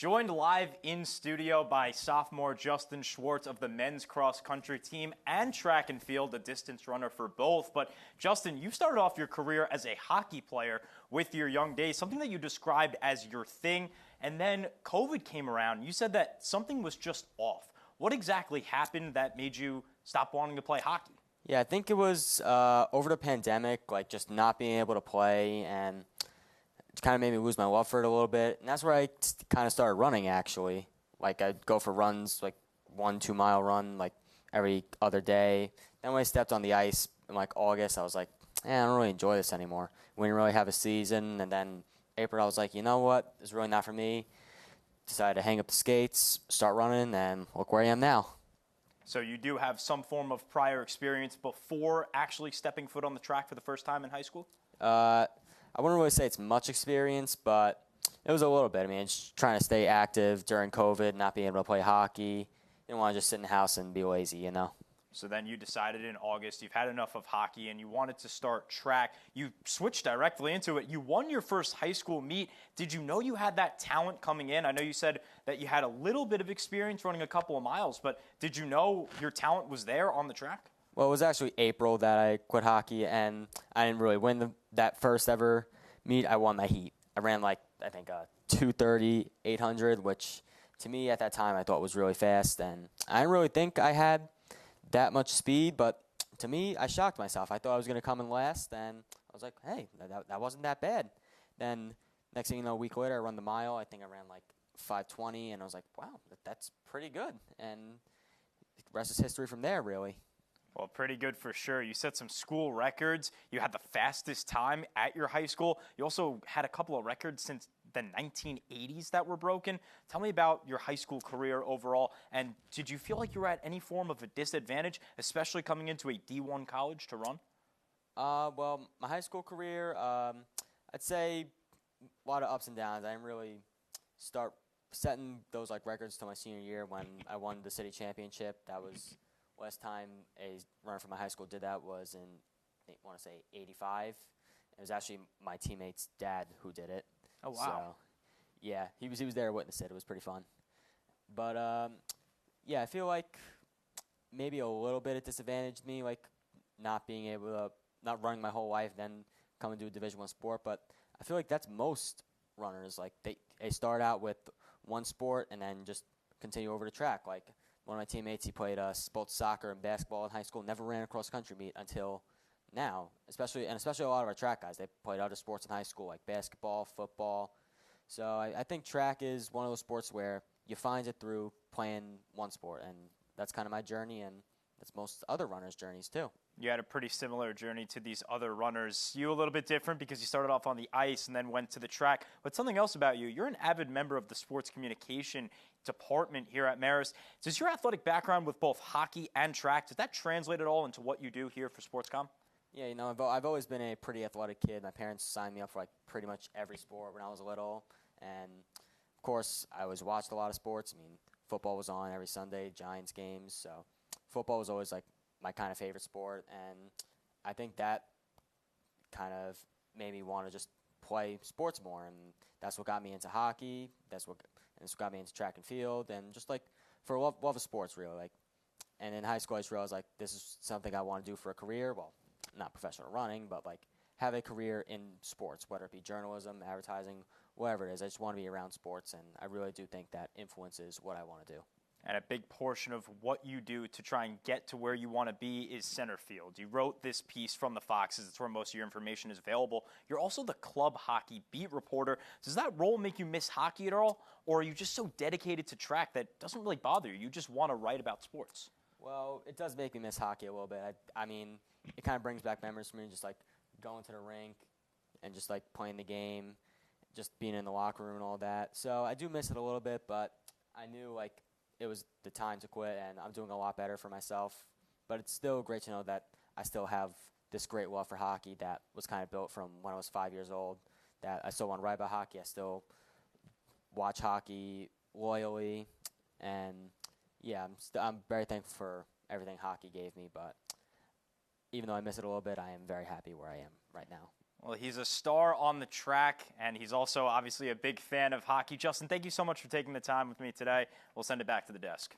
Joined live in studio by sophomore Justin Schwartz of the men's cross country team and track and field, a distance runner for both. But Justin, you started off your career as a hockey player with your young days, something that you described as your thing. And then COVID came around. You said that something was just off. What exactly happened that made you stop wanting to play hockey? Yeah, I think it was over the pandemic, like just not being able to play, and it kind of made me lose my love for it a little bit. And that's where I kind of started running, actually. Like, I'd go for runs, like 1-2 mile run, like every other day. Then when I stepped on the ice in like August, I was like, I don't really enjoy this anymore. We didn't really have a season. And then April, I was like, you know what? It's really not for me. Decided to hang up the skates, start running, and look where I am now. So you do have some form of prior experience before actually stepping foot on the track for the first time in high school? I wouldn't really say it's much experience, but it was a little bit. I mean, just trying to stay active during COVID, not being able to play hockey. Didn't want to just sit in the house and be lazy, you know. So then you decided in August you've had enough of hockey and you wanted to start track. You switched directly into it. You won your first high school meet. Did you know you had that talent coming in? I know you said that you had a little bit of experience running a couple of miles, but did you know your talent was there on the track? Well, it was actually April that I quit hockey, and I didn't really win that first ever meet. I won my heat. I ran like, I think, 2:30, 800, which to me at that time I thought was really fast. And I didn't really think I had that much speed, but to me, I shocked myself. I thought I was going to come in last, and I was like, hey, that wasn't that bad. Then next thing you know, a week later, I run the mile. I think I ran like 5:20, and I was like, wow, that's pretty good. And the rest is history from there, really. Well, pretty good for sure. You set some school records. You had the fastest time at your high school. You also had a couple of records since the 1980s that were broken. Tell me about your high school career overall, and did you feel like you were at any form of a disadvantage, especially coming into a D1 college to run? Well, my high school career, I'd say a lot of ups and downs. I didn't really start setting those like records till my senior year when I won the city championship. That was last time a runner from my high school did that was in, I want to say, 85. It was actually my teammate's dad who did it. Oh, wow. So, yeah, he was there to witness it. It was pretty fun. But, yeah, I feel like maybe a little bit it disadvantaged me, like not being able to, not running my whole life, then coming to a Division I sport. But I feel like that's most runners. Like, they start out with one sport and then just continue over to track. Like, one of my teammates, he played both soccer and basketball in high school, never ran a cross-country meet until now. Especially a lot of our track guys, they played other sports in high school, like basketball, football. So I think track is one of those sports where you find it through playing one sport, and that's kind of my journey, and that's most other runners' journeys too. You had a pretty similar journey to these other runners. You a little bit different because you started off on the ice and then went to the track. But something else about you, you're an avid member of the sports communication department here at Marist. Does your athletic background with both hockey and track, does that translate at all into what you do here for SportsCom? Yeah, you know, I've always been a pretty athletic kid. My parents signed me up for like pretty much every sport when I was little. And, of course, I always watched a lot of sports. I mean, football was on every Sunday, Giants games. So football was always like my kind of favorite sport, and I think that kind of made me want to just play sports more, and that's what got me into hockey. That's what got me into track and field, and just like for love of sports, really. Like, and in high school, I just realized like this is something I want to do for a career. Well, not professional running, but like have a career in sports, whether it be journalism, advertising, whatever it is. I just want to be around sports, and I really do think that influences what I want to do. And a big portion of what you do to try and get to where you want to be is center field. You wrote this piece from the Foxes. It's where most of your information is available. You're also the club hockey beat reporter. Does that role make you miss hockey at all? Or are you just so dedicated to track that doesn't really bother you? You just want to write about sports? Well, it does make me miss hockey a little bit. I mean, it kind of brings back memories for me, just like going to the rink and just like playing the game, just being in the locker room and all that. So I do miss it a little bit, but I knew like it was the time to quit, and I'm doing a lot better for myself. But it's still great to know that I still have this great love for hockey that was kind of built from when I was 5 years old, that I still want to write about hockey. I still watch hockey loyally, and yeah, I'm very thankful for everything hockey gave me. But even though I miss it a little bit, I am very happy where I am right now. Well, he's a star on the track, and he's also obviously a big fan of hockey. Justin, thank you so much for taking the time with me today. We'll send it back to the desk.